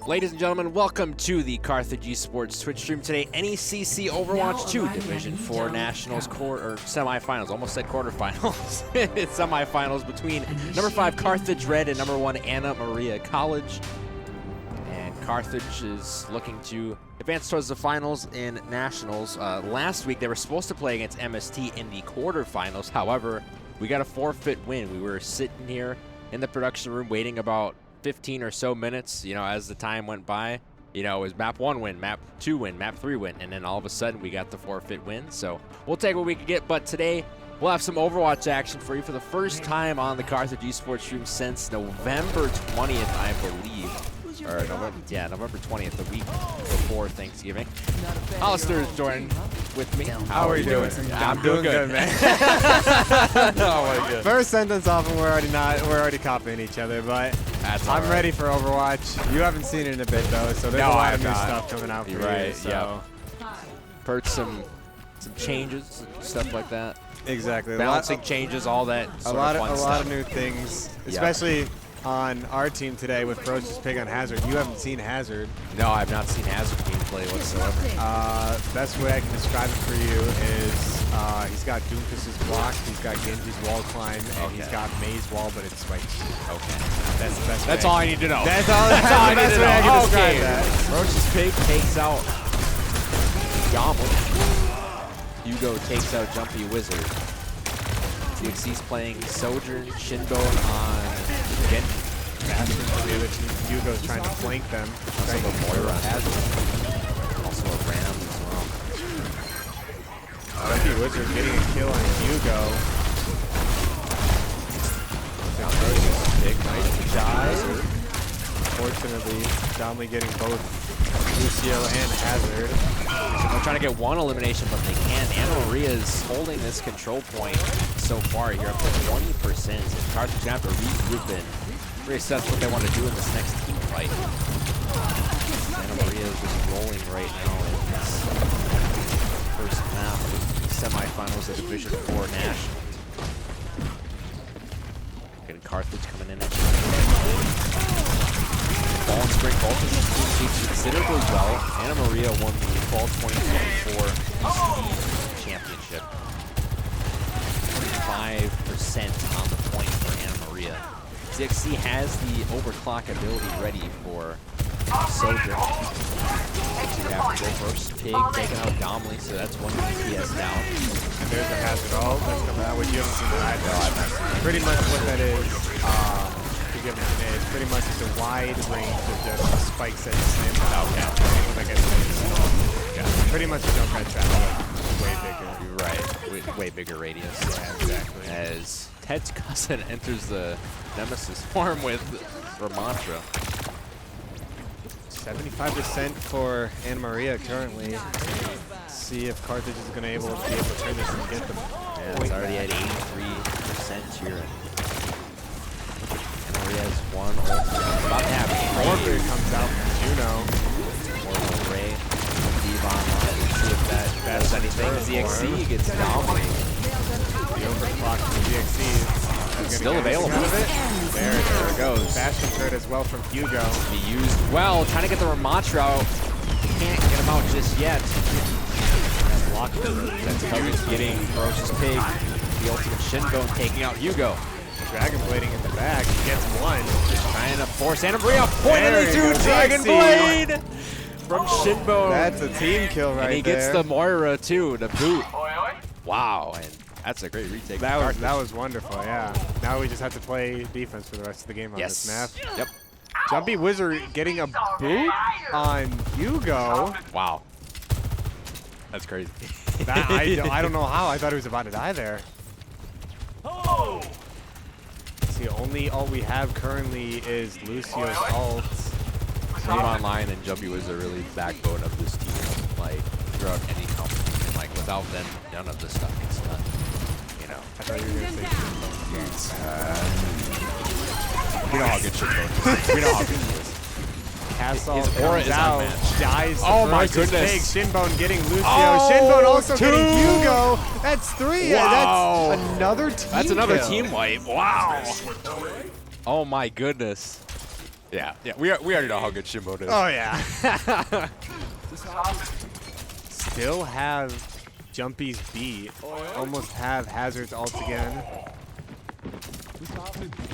Ladies and gentlemen, welcome to the Carthage Esports Twitch stream today. NECC Overwatch 2 Division 4 Nationals semifinals. Almost said quarterfinals. It's semifinals between number 5 Carthage Red and number 1 Anna Maria College. And Carthage is looking to advance towards the finals in Nationals. Last week they were supposed to play against MST in the quarterfinals. However, we got a forfeit win. We were sitting here in the production room waiting about 15 or so minutes, you know, as the time went by. You know, it was map 1 win, map 2 win, map 3 win, and then all of a sudden we got the forfeit win. So we'll take what we can get, but today we'll have some Overwatch action for you for the first time on the Carthage Esports stream since November 20th, I believe. Or November 20th, the week before Thanksgiving. Alistair is joining with me. How are you doing? I'm doing good, man. Oh my God. First sentence off, and we're already copying each other, but I'm ready for Overwatch. You haven't seen it in a bit though, so there's a lot of new stuff coming out for you. So. Heard some changes, stuff like that. Exactly. Balancing changes, all that. A lot of new things, especially on our team today with Ferocious Pig on Hazard. You haven't seen Hazard. No, I've not seen Hazard gameplay whatsoever. Best way I can describe it for you is he's got Doomfist's block, he's got Genji's wall climb, and he's got May's wall, but it's spiked. Okay. That's the best That's all I need to know. That's all I need to know. Okay. Ferocious Pig takes out Yaml. Hugo takes out Jumpy Wizard. NECC's playing Sojourn, Shinbone on Genji. Hugo's trying to flank them. Also a Moira. Also a Ram as well. Jumpy Wizard getting a kill on Hugo. Big nice die. Unfortunately, Domley getting both Lucio and Hazard. They're trying to get one elimination, but they can't. Anna Maria is holding this control point so far here up to 20%. And Carthage is going to have to regroup and reassess what they want to do in this next team fight. Anna Maria is just rolling right now in this first map of the semifinals of Division 4 Nationals. Getting Carthage coming in. Ball and Spring both of these teams did considerably well. Anna Maria won the Fall 2024 East Championship. 25% on the point for Anna Maria. NECC has the overclock ability ready for Sojourn. You have to go first. Pig taking out Domley, so that's one DPS down. And there's a Hazard ult that's coming out, which you haven't seen that either. Pretty much what that is. It's pretty much just a wide range of just spikes that you slam without pretty much a Junkrat trap, but way bigger. You're right, way bigger radius. Yeah, exactly. As Ted's cousin enters the Nemesis form with Ramantra. 75% for Anna Maria currently. Let's see if Carthage is going to be able to turn this and get the point. It's already at 83% here. Has one ult. About to have Firebirds comes out from Juno. Mortal Ray. Steve online. Let's see if that does anything. NECC gets dominated. The overclock from DXC is still available. There it goes. Bastion turret as well from Hugo. Be used well. Trying to get the Ramantra out. Can't get him out just yet. That's Carthage getting Ferocious Pig. The ultimate Shinbone taking out Hugo. Dragon Blading in the back. He gets one. Just trying to force Anna Maria. Point into Dragon Blade from Shinbone. That's a team kill right there. And he gets the Moira too, the boot. Wow, and that's a great retake. That was wonderful, yeah. Now we just have to play defense for the rest of the game on this map. Yep. Jumpy Wizard getting a boot on Hugo. Wow. That's crazy. I don't know how. I thought he was about to die there. Oh! The only ult we have currently is Lucio's ult. Steve Online and Jumpy Wizard are really the backbone of this team, like, throughout any company. And, like, without them, none of this stuff gets done. You know? I thought you were going to say we know how good Shinbone is. We know how good he is. Castle His aura is out, unmatched. dies. Oh my goodness. Big. Shinbone getting Lucio. Oh, Shinbone also two. getting Hugo. That's 3. Wow. That's another team That's another kill. team wipe. Wow. Oh my goodness. Yeah, we already know how good Shinbo is. Oh, yeah. Still have Jumpy's beat. Almost have Hazard's ult again.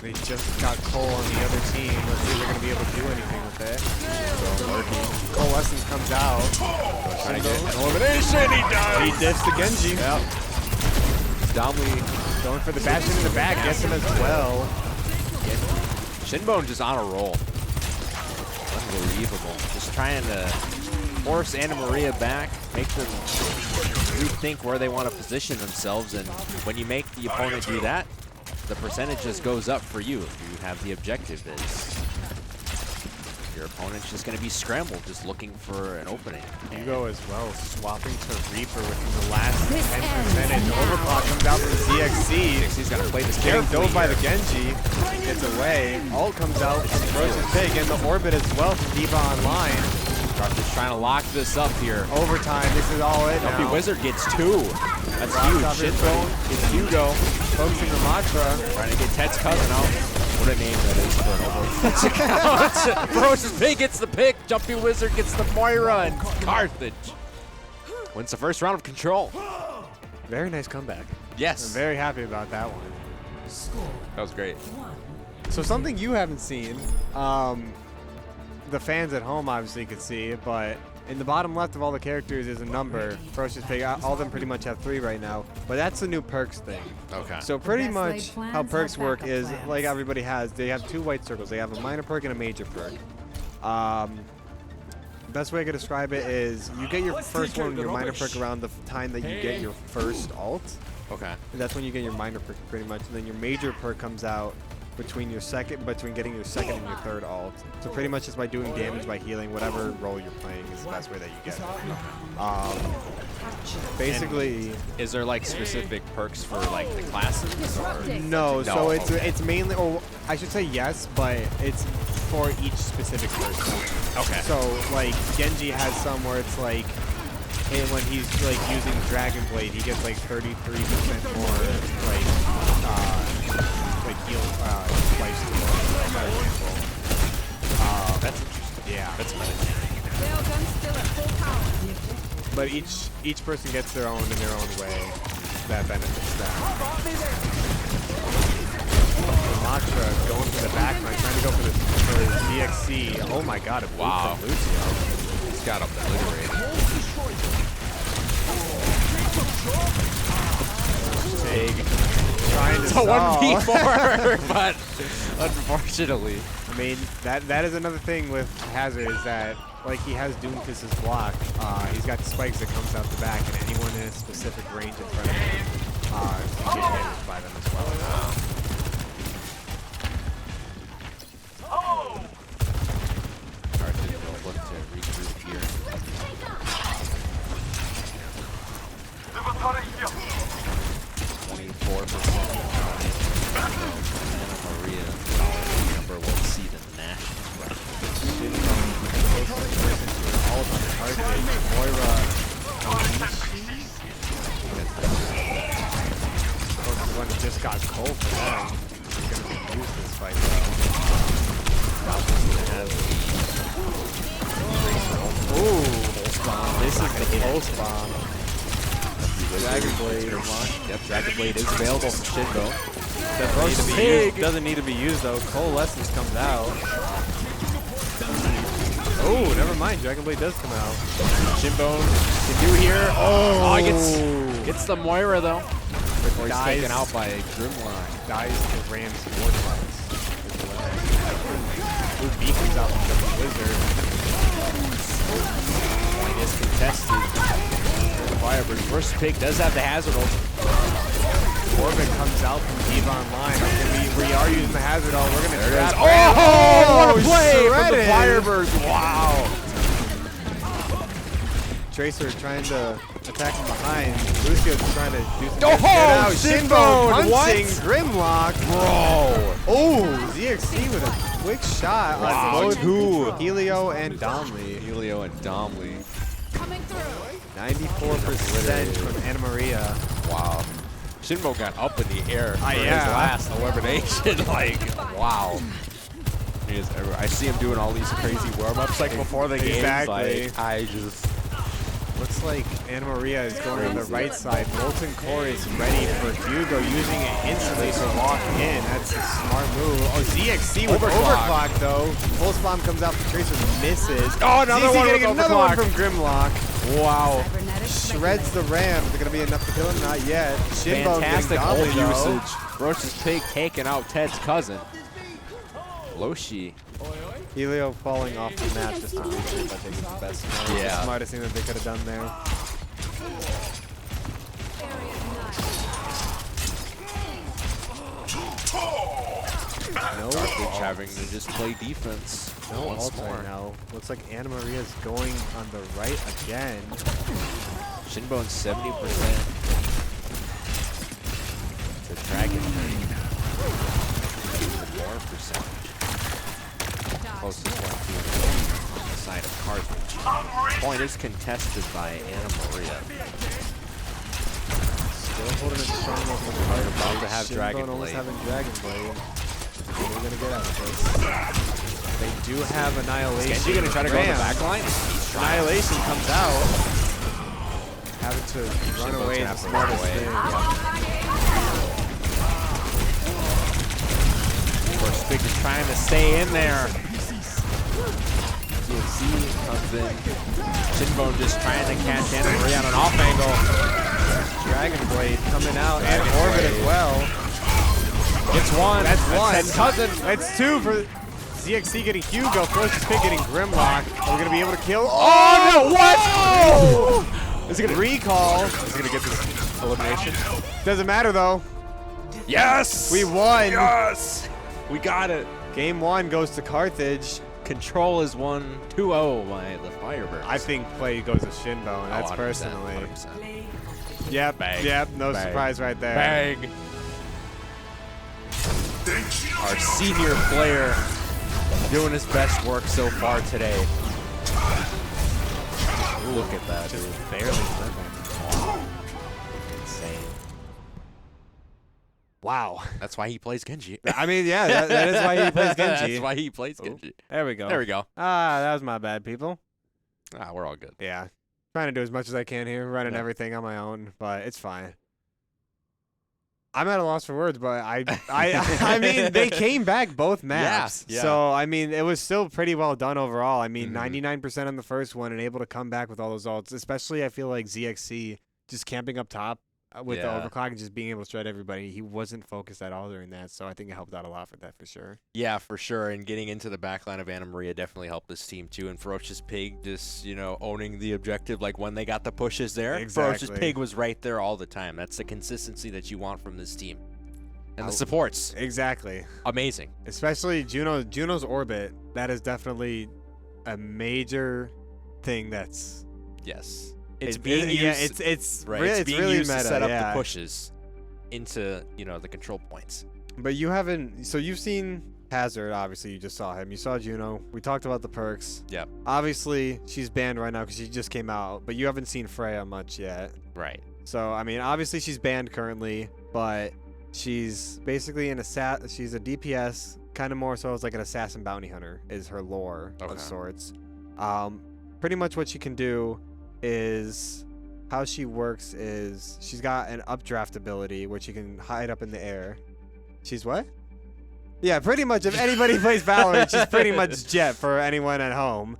They just got Cole on the other team. Let's see if they're going to be able to do anything with it. So lurking. Coalescence comes out. Trying to get an elimination. He does. He diffs the Genji. Yep. Domly going for the bastion in the back. Gets him as well. Shinbone just on a roll. Unbelievable. Just trying to force Anna Maria back, make them rethink where they want to position themselves, and when you make the opponent do that, the percentage just goes up for you if you have the objective is your opponent's just going to be scrambled, just looking for an opening. Hugo as well, swapping to Reaper within the last 10%. And Overclock comes out from ZXC. ZXC's got to play this getting carefully dove by the Genji. Gets away. Ult comes out from Frozen Pig and the Orbit as well from Diva Online. Carthage trying to lock this up here. Overtime, this is all it Jumpy now. Wizard gets 2. That's huge. Shinbone gets Hugo. Focusing on Matra. Trying to get Ted's cousin out. What a name that is for an Overwatch account. Ferocious Pig gets the pick. Jumpy Wizard gets the Moira, and Carthage wins the first round of Control. Very nice comeback. Yes. I'm very happy about that one. That was great. So something you haven't seen, the fans at home obviously could see, but in the bottom left of all the characters is a number. Ferocious Pig, all of them pretty much have 3 right now, but that's the new perks thing. Okay. So pretty much how perks work is, like everybody has, they have 2 white circles. They have a minor perk and a major perk. Best way I could describe it is you get your first one, your minor perk, around the time that you get your first ult. Okay. And that's when you get your minor perk pretty much, and then your major perk comes out between getting your second and your third ult. So pretty much just by doing damage, by healing, whatever role you're playing is the best way that you get it. Basically, is there like specific perks for like the classes? Or? No, so it's mainly, or I should say yes, but it's for each specific person. Okay. So like Genji has some where it's like, hey, when he's like using Dragon Blade, he gets like 33% more like heal life steal, for example. That's interesting. Yeah. That's good. Still at full power. But each person gets their own in their own way that benefits them. Matra going for the backline, trying to go for DXC. Oh my god, a boot from Lucio. He's got obliterated. Pig trying to It's a 1v4, but unfortunately. I mean, that is another thing with Hazard is that, like, he has Doomfist's block. He's got spikes that comes out the back, and anyone in a specific range in front of him can get damaged by them as well. Carthage will look to regroup here. 24%. Maria number will see the national run. All on the Carthage. Moira. One just got Cole for them. He's going to be used this fight, though. Ooh, this is the pulse bomb. Dragon Blade. Yep, Dragon Blade is available from Shinbo. Doesn't need to be used though. Coalescence comes out. Oh, never mind. Dragon Blade does come out. Shinbo can do here. Oh, gets the Moira though. Before he's taken out by Grimlock. Dies to Ram's Vortex. Ooh, B comes out from the Wizard. Point is contested. Firebirds versus Pig does have the hazard ult. Orbit comes out from Diva Online. We are using the hazard ult. We're going to trap. Oh, what a play from the Firebirds. Wow. Tracer trying to attack from behind. Lucio's trying to do some Shinbo punching Grimlock. Bro. Oh, ZXC with a quick shot on both Helio and Domly. Helio and Domly. Coming through. 94% from Anna Maria. Wow. Shinbo got up in the air for his yeah. last elimination. Like, wow. He is everywhere. I see him doing all these crazy warm-ups like before the game. Exactly. Like, I just... Looks like Anna Maria is going on the right side. Molten Core is ready for Hugo, using it instantly to lock in. That's a smart move. Oh, ZXC with overclock though. Pulse Bomb comes out for Tracer, misses. Oh, another ZXC one getting with another one overclock. from Grimlock. Wow. Shreds the Ram. Is it going to be enough to kill him? Not yet. Shinbone Fantastic getting ult Donnelly, though. usage. Roach's Pig taking out Ted's cousin. Loshi. Helio falling off the map just to regroup, I think is the best. Yeah. The smartest thing that they could have done there. No, Carthage having to just play defense. No once ult more. right now. Looks like Anna Maria's going on the right again. Shinbone 70%. The Dragon more percentage. Closest one to the side of Carthage. Point is contested by Anna Maria. Still holding it strong off the card. About to have Shinbone Dragon almost Blade. having Dragon Blade. What are we going to get out of this? They do have Annihilation. Genji gonna try to go on the Ram. back line? Annihilation comes out. Having to run Shinbone's away is gonna the have to run smartest away. thing. First Big is trying to stay in there. DXC comes in. Shinbone just trying to catch Anna Maria on an off angle. Dragon Blade coming out and Orbit as well. Gets one. That's one. Ted's cousin. That's two for ZXC getting Hugo. Ferocious Pig getting Grimlock. Are we going to be able to kill? Oh, no, what? Oh! Is he gonna Recall. Is he gonna get this elimination? Doesn't matter though. Yes! We won. Yes! We got it. Game one goes to Carthage. Control is 1-2-0 by the Firebirds. I think play goes to Shinbone. That's 100%, personally. 100%. Yep. Bang. Yep. No Bang. surprise right there. Bang! Our senior player doing his best work so far today. Look at that, Just dude. barely living. Insane. Wow. That's why he plays Genji. I mean, yeah, that is why he plays Genji. That's why he plays Genji. There we go. There we go. Ah, that was my bad, people. Ah, we're all good. Yeah. Trying to do as much as I can here, running Yeah. everything on my own, but it's fine. I'm at a loss for words, but I mean, they came back both maps. yeah. So, I mean, it was still pretty well done overall. I mean, Mhm. 99% on the first one and able to come back with all those ults, especially I feel like ZXC just camping up top with Yeah. the overclock and just being able to shred everybody. He wasn't focused at all during that, so I think it helped out a lot for that for sure. Yeah, for sure. And getting into the back line of Anna Maria definitely helped this team too. And Ferocious Pig just, owning the objective like when they got the pushes there. Ferocious Exactly. Pig was right there all the time. That's the consistency that you want from this team. And the supports, Exactly. amazing. Especially Juno's orbit. That is definitely a major thing that's Yes. It's it- being yeah, used. it's right. really, It's it's being really used meta, to set up yeah. the pushes into, the control points. But you haven't. So you've seen Hazard. Obviously, you just saw him. You saw Juno. We talked about the perks. Yep. Obviously, she's banned right now because she just came out. But you haven't seen Freya much yet. Right. So I mean, obviously she's banned currently, but she's basically she's a DPS, kind of more so as like an assassin bounty hunter is her lore Okay. of sorts. Pretty much what she can do is how she works is she's got an updraft ability which you can hide up in the air. She's what? Yeah, pretty much. If anybody plays Valorant, she's pretty much Jet for anyone at home.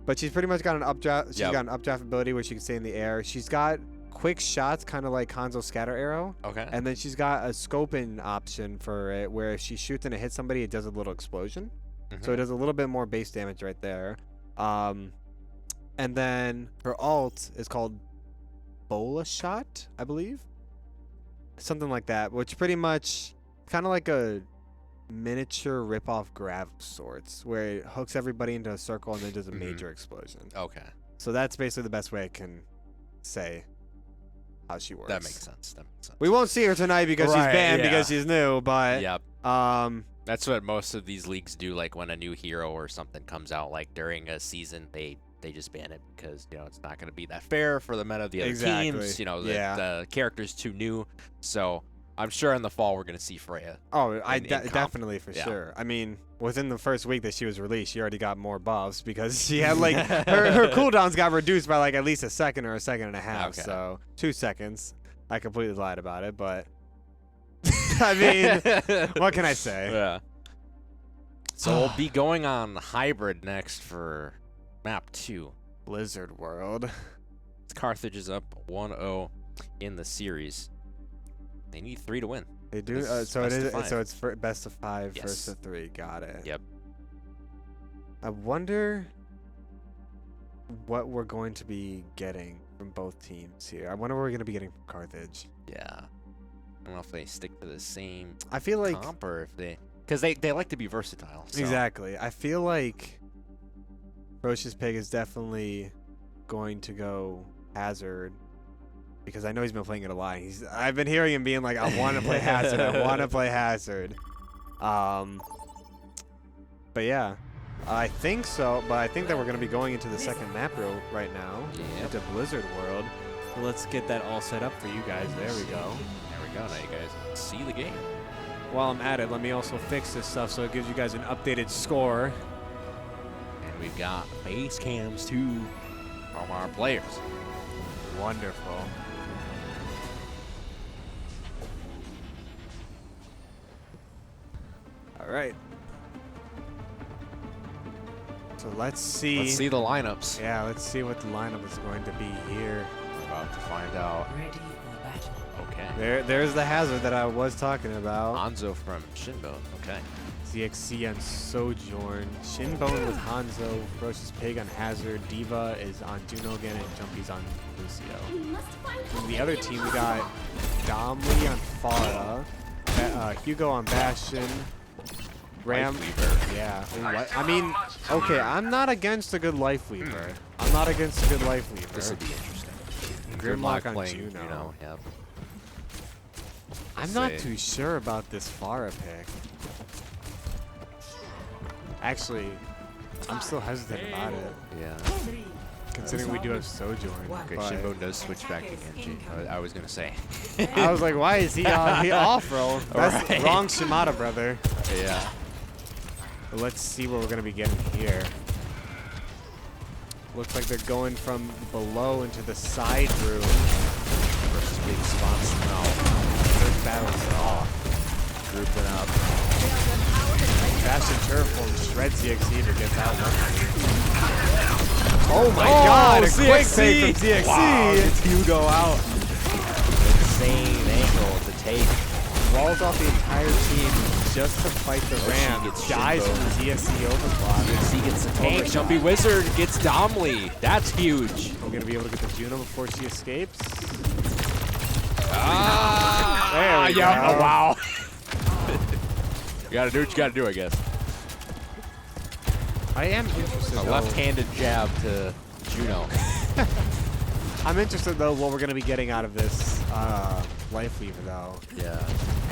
But she's pretty much got an updraft. She's got an updraft ability where she can stay in the air. She's got quick shots, kind of like Hanzo's scatter arrow. Okay. And then she's got a scoping option for it, where if she shoots and it hits somebody, it does a little explosion. So it does a little bit more base damage right there. And then her ult is called Bola Shot, I believe. Something like that, which pretty much kind of like a miniature rip-off grab of sorts, where it hooks everybody into a circle and then does a major explosion. Okay. So that's basically the best way I can say how she works. That makes sense. That makes sense. We won't see her tonight because she's Right, banned yeah. because she's new, but Yep. That's what most of these leagues do. Like when a new hero or something comes out, like during a season, they just ban it because it's not going to be that fair for the meta of the other Exactly. teams. Yeah. The character's too new. So I'm sure in the fall we're going to see Freya. Oh, in comp. definitely for Yeah. sure. I mean, within the first week that she was released, she already got more buffs because she had like her cooldowns got reduced by like at least a second or a second and a half. Okay. So 2 seconds. I completely lied about it, but I mean, what can I say? Yeah. So we'll be going on hybrid next for map 2. Blizzard World. Carthage is up 1-0 in the series. They need 3 to win. They do. It's So it best of is. 5. So it's for best of 5, Yes. first of 3. Got it. Yep. I wonder what we're going to be getting from both teams here. I wonder what we're going to be getting from Carthage. Yeah. I don't know if they stick to the same I feel like comp or if they... Because they like to be versatile. So. exactly. I feel like Roche's Pig is definitely going to go Hazard because I know he's been playing it a lot. I've been hearing him being like, I want to play Hazard. I want to play Hazard. But yeah, I think so. But I think that we're going to be going into the second map row right now Yep. into Blizzard World. So let's get that all set up for you guys. There we go. There we go. Now you guys see the game. While I'm at it, let me also fix this stuff so it gives you guys an updated score. And we've got base cams too from our players. Wonderful. All right. So let's see. Let's see the lineups. Yeah, let's see what the lineup is going to be here. We're about to find out. Ready for battle. Okay. There's the Hazard that I was talking about. Hanzo from Shinbone. Okay. ZXC on Sojourn. Shinbone with Hanzo. Ferocious Pig on Hazard. Diva is on Juno again, and Jumpy's on Lucio. From the other team, we got Domly on Farah. Hugo on Bastion. Ram. Weaver. Yeah. I mean, okay, I'm not against a good Life Weaver. I'm not against a good Life Weaver. This would be interesting. Grimlock on playing Juno. Yep. I'm not too sure about this Farah pick. Actually, I'm still hesitant about it, Yeah. considering we do have Sojourn. Okay, but Shinbone does switch back to Genji. I was going to say. I was like, why is he off roll? That's Right. wrong Shimada, brother. Yeah. But let's see what we're going to be getting here. Looks like they're going from below into the side room. Versus big spots now. First battle's off. Grouping up. Bastion Terraform shreds ZXC to get that one. Oh my god, a quick take from ZXC! Wow, gets Hugo out. Insane angle to take. Walls off the entire team just to fight the Ram. gets Dies Shinbo. from the ZXC overclock. ZXC gets the tank. Jumpy Wizard gets Domly. That's huge. We're gonna be able to get the Juno before she escapes. Ah, There we yeah. go. Oh, wow. You gotta do what you gotta do, I guess. I am interested A though. left-handed jab to Juno. I'm interested though what we're gonna be getting out of this Life Weaver though. Yeah.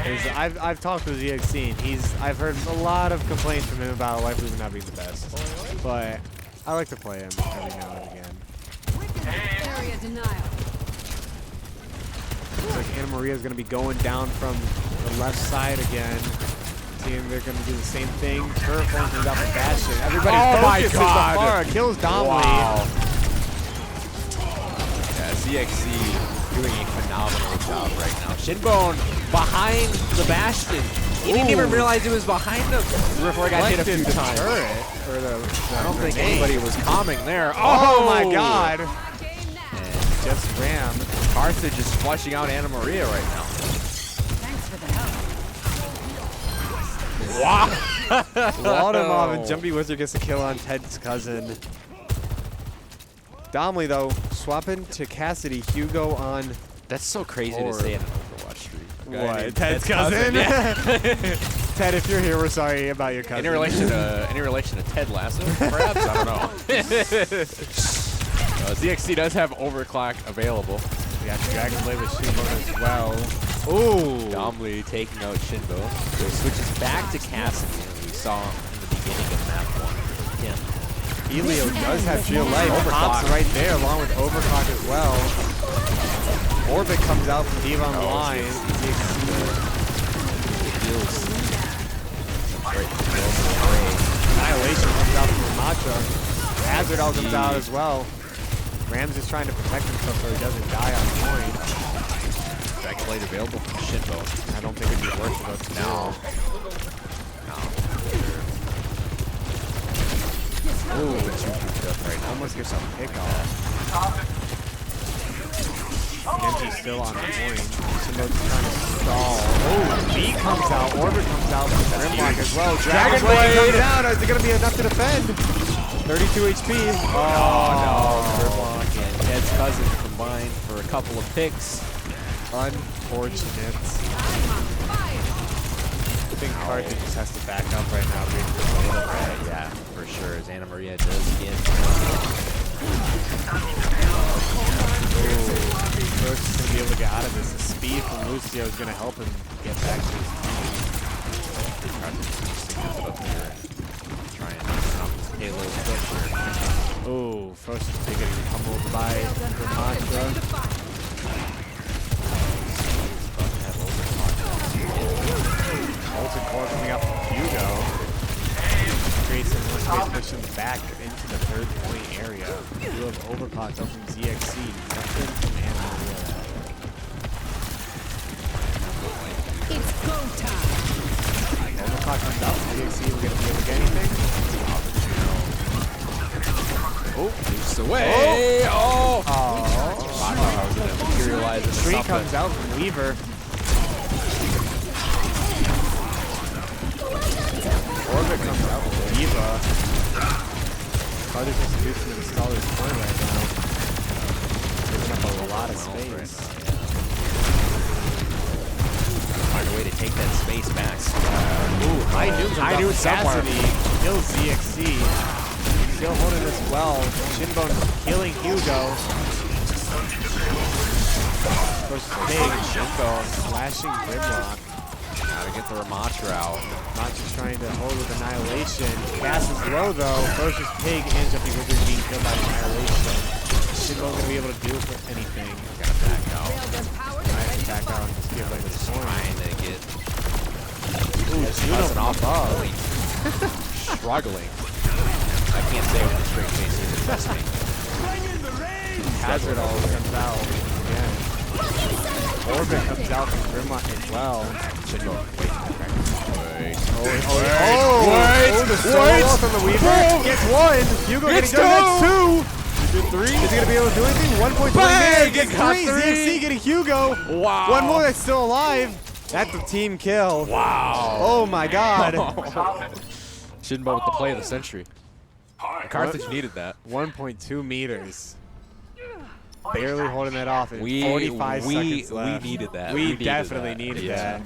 'Cause I've talked with ZXC and I've heard a lot of complaints from him about Life Weaver not being the best. But I like to play him every now and again. Area denial. Looks like Anna Maria's gonna be going down from the left side again. Seeing they're gonna do the same thing. Terraform comes out from Bastion. Everybody Oh my focuses God. on Farah, kills Domly. Wow. Yeah, ZXC doing a phenomenal job right now. Shinbone behind the Bastion. He didn't even realize it was behind him before I got hit a few Deflected the times. turret, or the I don't think grenade. anybody was calming there. Oh my god! Game now. And Just Ram. Carthage is flushing out Anna Maria right now. Thanks for the help. Wow. Walled him off, and Jumpy Wizard gets a kill on Ted's cousin. Domly, though, swapping to Cassidy. Hugo on That's so crazy to Or- say in an Overwatch stream. what? Ted's cousin? Yeah. Ted, if you're here, we're sorry about your cousin. Any relation to Ted Lasso? Perhaps, I don't know. ZXC does have overclock available. We got Dragon Blade with Shinbone as well. Ooh. Domly taking out Shinbo. So it switches back to Cassidy, as we saw in the beginning of map 1. Yeah. Elio does have Shield Life. Overclock. Pops right there, along with Overclock as well. Orbit comes out from Diva on the line. Annihilation comes out from Ramatra. Hazard all comes out as well. Rams is trying to protect himself so he doesn't die on point. Dragon Blade available from Shinbo. I don't think it'd be worth it though. No. Ooh, it's up right now. Almost gets a pick off. Genji's still on point. Shinbo's trying to stall. Oh, B comes out. Orbit comes out from Grimlock as well. Dragon Blade comes out. Is it going to be enough to defend? 32 HP. Oh, no. Grimlock and Ted's cousin combined for a couple of picks. Unfortunate. I think Carthage just has to back up right now. Yeah, for sure. As Anna Maria does get. First is going to be able to get out of this. The speed from Lucio is going to help him get back to his Trying to stop this payload pressure. Oh, first is getting pummeled by Ramatra. Molten Core coming up from Hugo. Creates some more space, push him back into the third point area. You have overclocked up from ZXC. Nothing from Anna Maria. It's go time. Overclock comes out. ZXC, we're going to be able to get anything. Oh, boosts away. Oh! I was going to materialize in Tree comes out from Weaver. Orbit comes out from Diva. Carthage has to do some installer's point right now. Taking up a lot of space. Find a way to take that space back. Ooh, high noon Cassidy kills ZXC. Still holding this well. Shinbone killing Hugo. Versus Big. Shinbone slashing Grimlock. Gotta get the Ramatra out. Ramatra's trying to hold with Annihilation. Gas is low though. Versus Pig and Jumping Wizard being killed by Annihilation. Shinbone gonna be able to do anything. Gotta back out. Nice back out and just give like a sword. Trying to get. Ooh, Juno from above. Struggling. I can't say with a straight face either, trust me. Hazard all comes out again. Orbit comes out from Grimlock as well. The solo from the Weaver. Gets one. Hugo gets two. Is he going to be able to do anything? 1.3 man gets three. ZXC getting Hugo. Wow. One more that's still alive. That's the team kill. Wow. Oh my god. Shinbo with the play of the century. Carthage needed that. 1.2 meters. Barely holding that off in 45 seconds left. We needed that. We definitely needed that.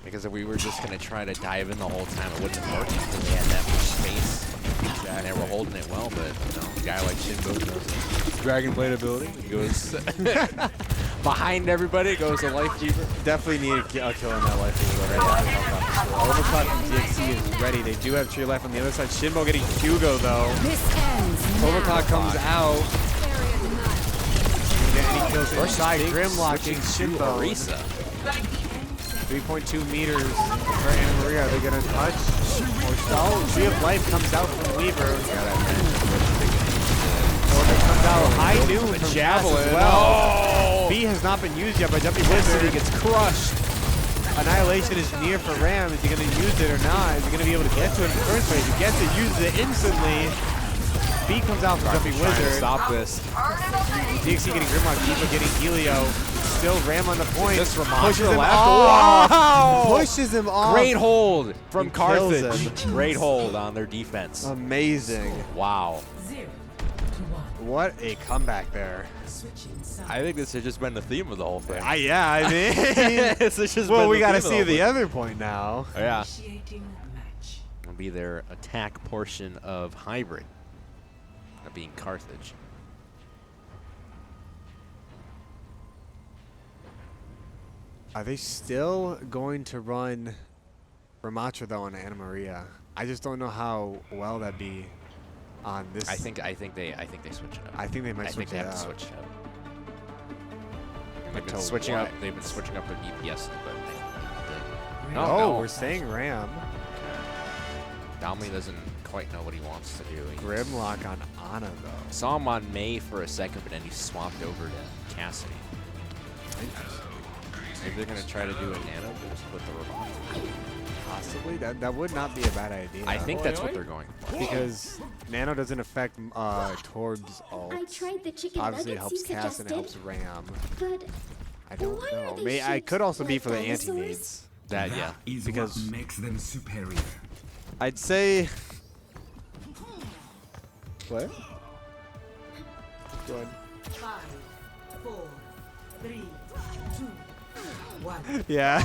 Because if we were just going to try to dive in the whole time, it wouldn't have worked because they had that much space. And they were holding it well, but you know, a guy like Shinbo knows his Dragon Blade ability. He goes behind everybody, goes a Life Keeper. Definitely need a kill on that Life Keeper. Overclock from DXC is ready. They do have Tree Life on the other side. Shinbo getting Hugo though. This ends Overclock comes out. Area denied. Get any kills inside. Grimlock getting Shinbo. Arisa. 3.2 meters for Anna Maria. Are they going to touch or stall? Tree of Life comes out from Weaver. Orbit comes out. High noon from Javelin as well. Oh! B has not been used yet by Jumping Wizard Wizard. gets crushed. Annihilation is near for Ram. Is he going to use it or not? Is he going to be able to get to it in the first place? He gets it, uses it instantly. B comes out from Jumping Wizard. Stop this. DXC getting Grimlock, Diva getting Helio. Still Ram on the point. Just Pushes him left. off. Wow! Pushes him off. Great hold from He kills Carthage. Great hold on their defense. Amazing. Wow. What a comeback there. I think this has just been the theme of the whole thing. Yeah, I mean. This has just Well, been we the got to theme see of the whole other point now. thing. Yeah. It'll be their attack portion of hybrid. That being Carthage. Are they still going to run Ramatra though on Anna Maria? I just don't know how well that'd be on this. I think they switch it up. I think they might I switch think they it have to up. switch it up. They've been to switching what? up. They've been switching up their DPS, but No, no. we're saying Ram. Domley doesn't quite know what he wants to do. Grimlock on Ana though. Saw him on May for a second, but then he swapped over to Cassidy. Maybe they're gonna try to do a nano boost with the Ramon. Possibly. That would not be a bad idea. I think that's what they're going for. because Nano doesn't affect Torb's ult. I tried the chicken Obviously, it nuggets helps you Cass and it helps suggested, Ram. but I don't why are know. they I shaped could also be like for the dinosaurs? anti-nades. That yeah. Is Because- what makes them superior. I'd say. What? Go ahead. 5, 4, 3, 2, 1. Yeah.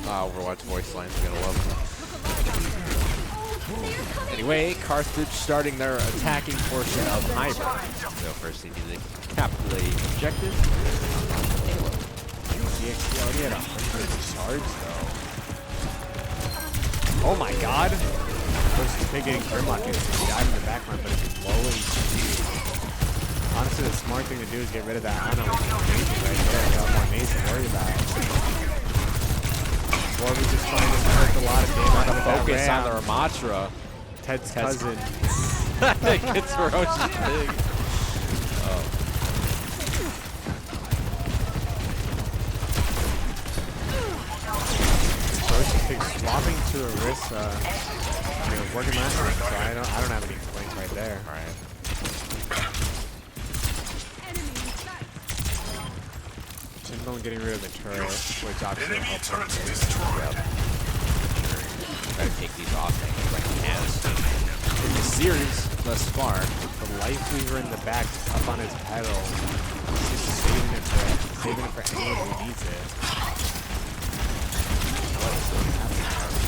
Overwatch voice lines are gonna love them. Anyway, Carthage starting their attacking portion of Hybrid. So first they need to capture the objective. He already had 100 shards though. Oh my god! Versus Pig getting Grimlock and dive in the backline, but it's low HP. Honestly, the smart thing to do is get rid of that Ana Mason right there. Got more Mason to worry about. Or we just trying to inflict a lot of damage with that Focus on the Ram. Ramatra. Ted's cousin. It's ferocious big. Ferocious Pig swapping to Orisa. Working last week, so I don't have any complaints right there. All right. Chinbone getting rid of the turret, which obviously helps him. Try to take these off things like he has in the series thus far. The life weaver in the back, up on his pedal. He's just saving it for anyone who needs it.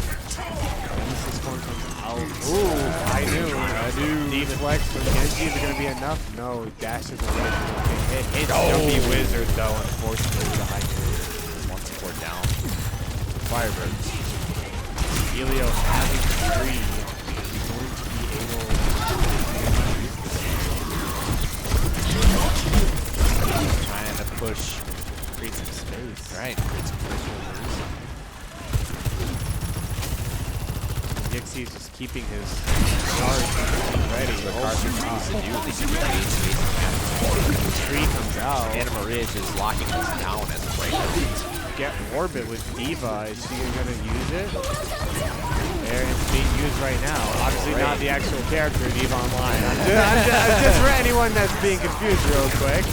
This corner comes out. Ooh, I knew. Deflex from Genji, is it going to be enough? No, dashes away from the big hit. It's Jumpy Wizard, though, unfortunately, with the high move. One support down. Firebirds. Helio having 3. He's going to be able Trying to push. to create some space. Right. Create some visual moves. Dixie is just keeping his charge ready. What Oh, Carthage needs to do is they can create space. Tree comes out. Anna Maria is locking this down as a breaker. Get Orbit with Diva. Is she gonna use it? There, it's being used right now. Obviously not the actual character Diva Online. I'm just for anyone that's being confused real quick.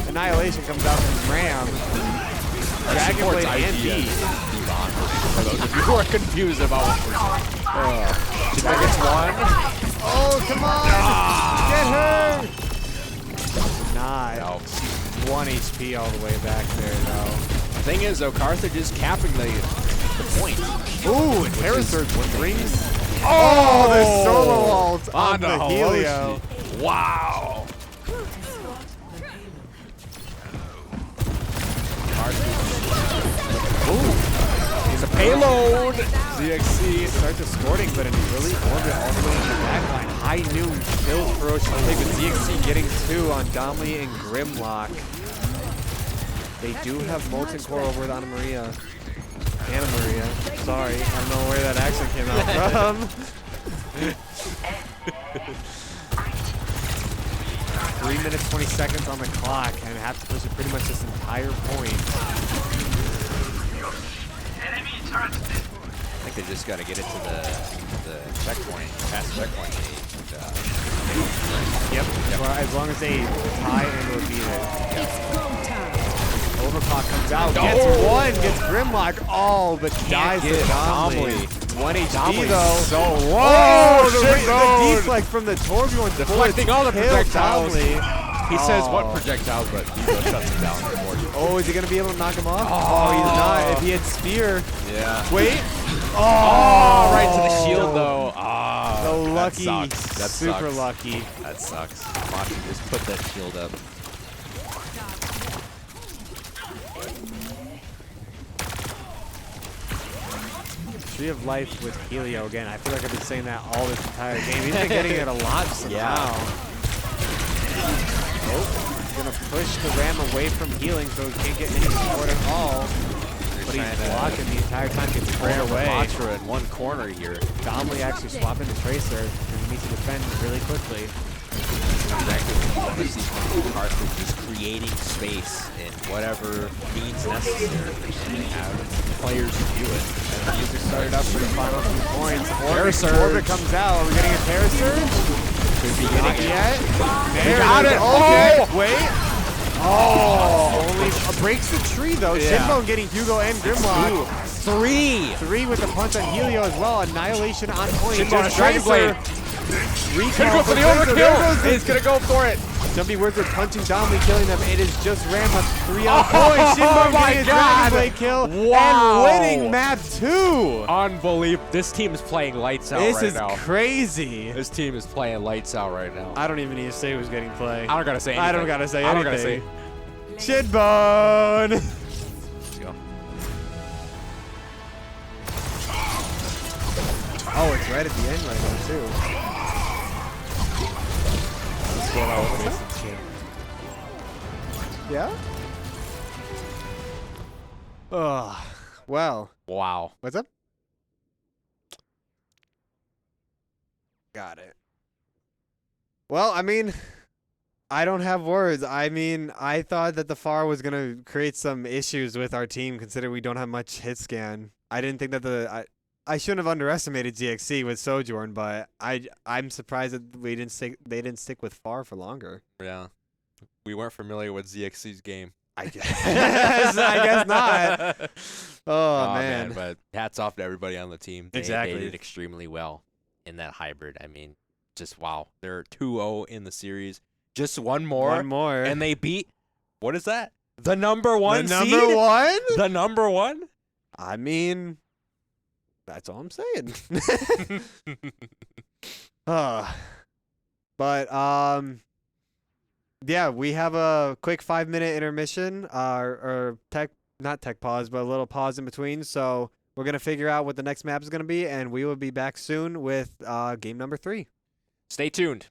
Annihilation comes out from Ram. Dragon Blade and B. For those of you who are confused about what we're saying. She gets one. Oh, come on! Get her! Not. No. 1 HP all the way back there, though. Thing is, though, Carthage is capping the point. Ooh, and Terra Surge brings. Oh, the solo ult on the Helio. Wow. He's a payload. ZXC starts escorting, but in really orbit all the way in the backline. High noon kills Ferocious Pig with ZXC getting 2 on Domley and Grimlock. They do have Molten Core over with Anna Maria. Sorry, I don't know where that accent came out from. 3 minutes, 20 seconds on the clock, and have to push it pretty much this entire point. I think they just got to get it to the checkpoint, past checkpoint stage. Yep. As long as they tie and or beat it. It's go time. Overclock comes out, gets 1, gets Grimlock, but dies to get Domley. 1 HP Domley's though. so Whoa! the The deflect from the Torbjorn deflecting all the projectiles. Domley. He says what projectiles, but Diva shuts him down before you. Oh, is he gonna be able to knock him off? Oh, he's not. If he had Spear. Yeah. Wait. Oh, right to the shield though. Ah, The lucky. That sucks. That super sucks. lucky. That sucks. Watch him just put that shield up. Tree of Life with Helio again. I feel like I've been saying that all this entire game. He's been getting it a lot somehow. Yeah. He's going to push the Ram away from healing so he can't get any support at all. But he's blocking the entire time, gets sprayed away. Mantra in one corner here. Domly actually swapping the Tracer, and he needs to defend really quickly. Exactly what you want to see from Carthage, just creating space in whatever means necessary. And they have players who do it. And the music started up for the final 2 points. Terror Surge. Orbit comes out. Are we getting a Terror Surge? Could be Not getting it. yet. We got it. Okay. Oh! Wait. Oh, only breaks the tree though. Yeah. Shinbone getting Hugo and Grimlock. 3. 3 with the punch on Helio as well. Annihilation on point. Shinbone, Just Dragon Blade. Recall Gonna go for the Tracer. There overkill. goes the He's gonna go for it. Jumpy Wizard punching Domly, killing them. It is just Ram 3 on point. Shinbone my getting a God. Dragon Blade kill Wow. and winning map 2. Unbelievable. This team is playing lights out This right is now. crazy. This team is playing lights out right now. I don't even need to say who's getting play. I don't gotta say anything. I don't gotta say I don't anything. gotta say. Shinbone. Let's go. Oh, it's right at the end right now too. What's going on with Mason's team? Yeah? Oh, well. Wow. What's up? Got it. Well, I mean, I don't have words. I mean, I thought that the FAR was going to create some issues with our team considering we don't have much hit scan. I didn't think that I shouldn't have underestimated ZXC with Sojourn, but I'm surprised that they didn't stick with FAR for longer. Yeah. We weren't familiar with ZXC's game. I guess. I guess not. Oh, man. But hats off to everybody on the team. Exactly. They did extremely well in that hybrid. I mean, just wow. They're 2-0 in the series. Just one more. One more. And they beat, what is that? The number 1 the seed? number 1? The number 1? I mean, that's all I'm saying. But yeah, we have a quick 5-minute intermission, or not tech pause, but a little pause in between. So we're gonna figure out what the next map is gonna be, and we will be back soon with game number 3. Stay tuned.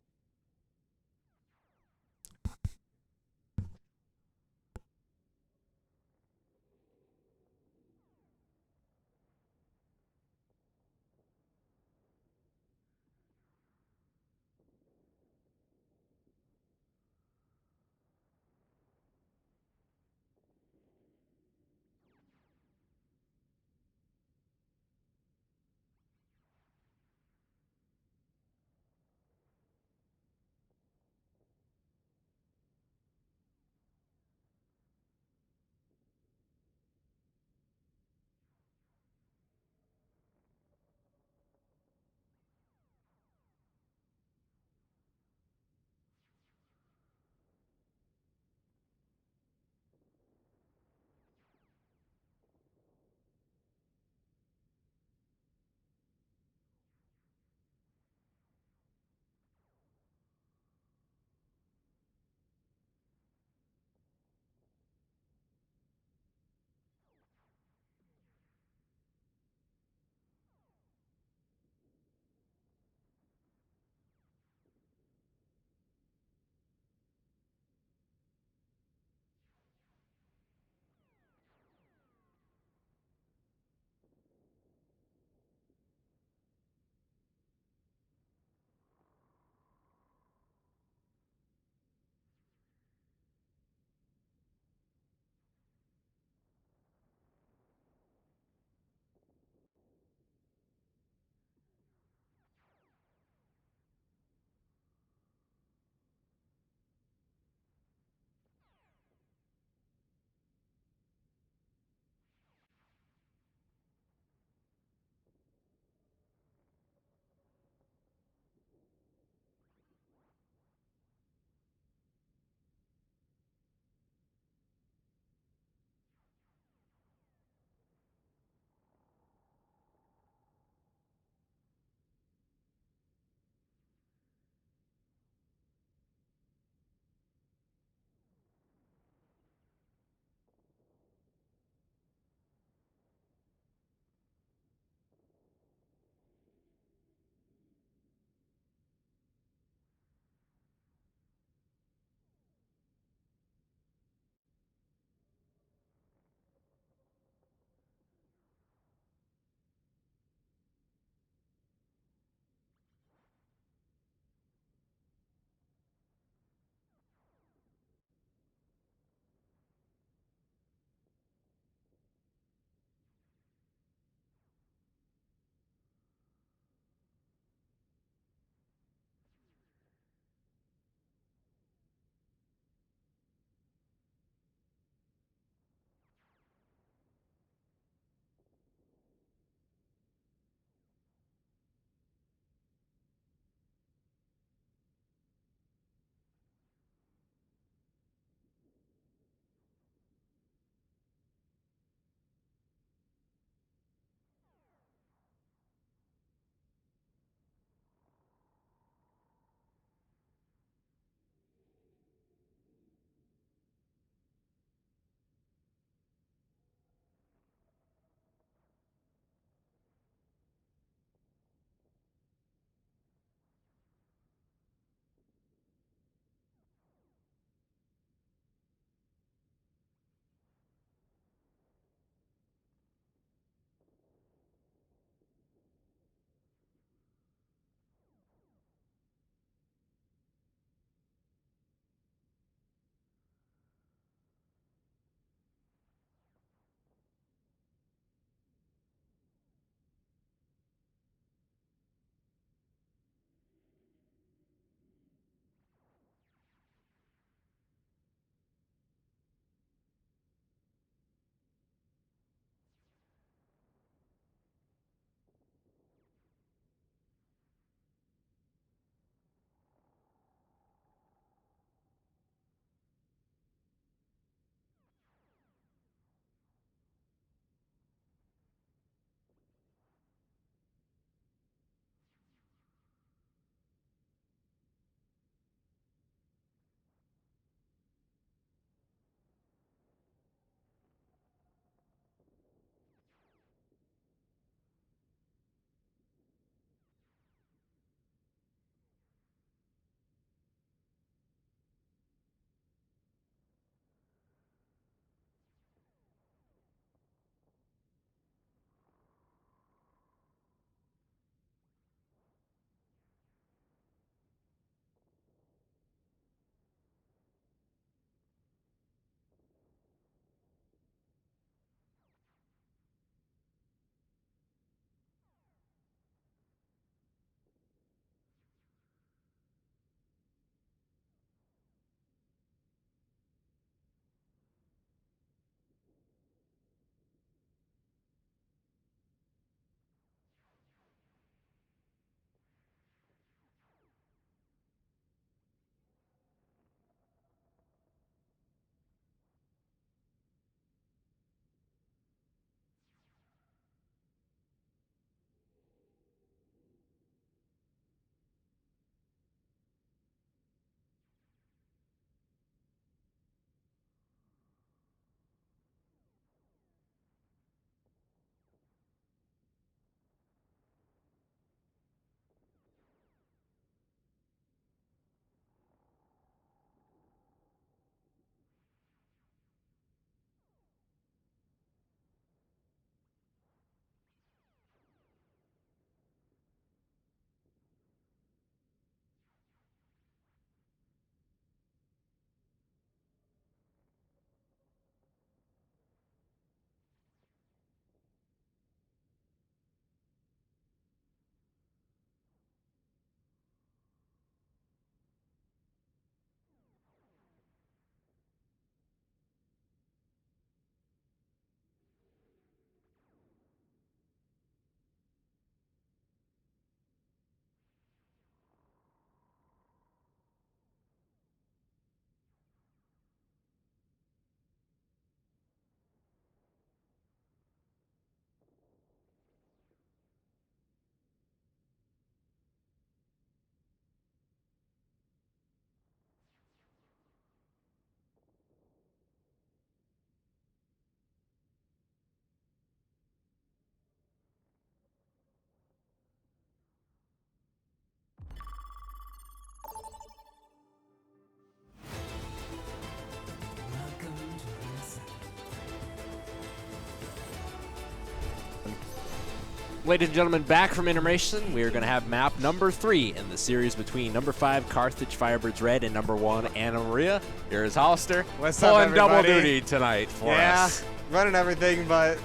Ladies and gentlemen, back from intermission, we are going to have map number 3 in the series between number 5 Carthage Firebirds Red and number 1 Anna Maria. Here's Hollister. What's up, pulling double everybody? duty tonight for Yeah, us. running everything, but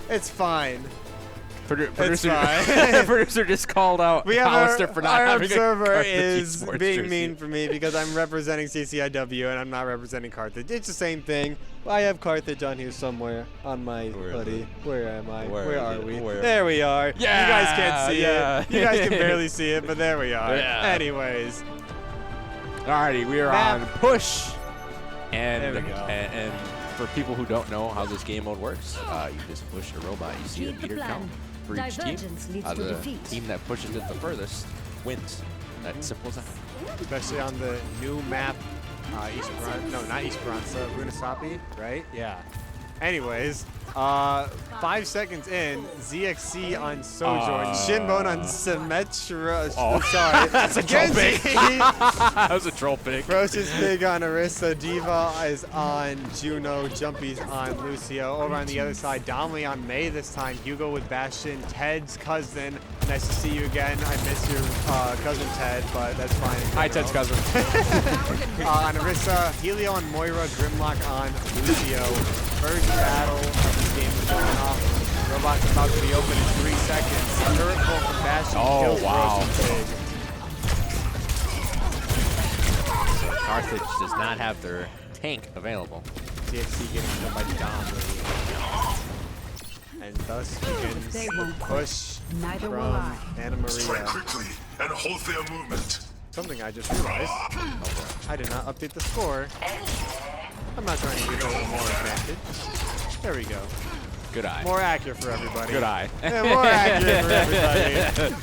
it's fine. Producer, fine. producer just called out We have Hollister for not our having observer a Carthage is Esports being jersey. mean for me because I'm representing CCIW and I'm not representing Carthage. It's the same thing. I have Carthage on here somewhere on my buddy. Where am I? Where are we? There we are. Yeah, You guys can't see it. You guys can barely see it, but there we are. Yeah. Anyways. Alrighty, we are Map. on push. And, There we go. and for people who don't know how this game mode works, you just push a robot. You see the Keep the meter plan. count for each team. Divergence leads to The defeat. team that pushes it the furthest wins. That's simple as that. Especially on the new map, no, not Esperanza, Runasapi, right? Yeah. Anyways, 5 seconds in, ZXC on Sojourn, Shinbone on Symmetra. Sorry, That's a troll pick. Genji. That was a troll pick. Roach is big on Arissa, Diva is on Juno, Jumpy's on Lucio. Over on the other side, Domley on Mei this time, Hugo with Bastion, Ted's cousin. Nice to see you again. I miss your cousin Ted, but that's fine. Hi, Ted's cousin. On Arissa, Helio on Moira, Grimlock on Lucio. First battle of this game is going off. Robot's about to be open in 3 seconds. Turret pull from Bastion kills wow. Roach and Big. Carthage does not have their tank available. CXC getting killed by Dom. And thus begins They the won't push Neither will from I. Anna Maria. Strike quickly and halt their movement. Something I just realized. I did not update the score. I'm not trying to give it a little more advantage. There we go. Good eye. More accurate for everybody. Good eye. Yeah, more accurate for everybody.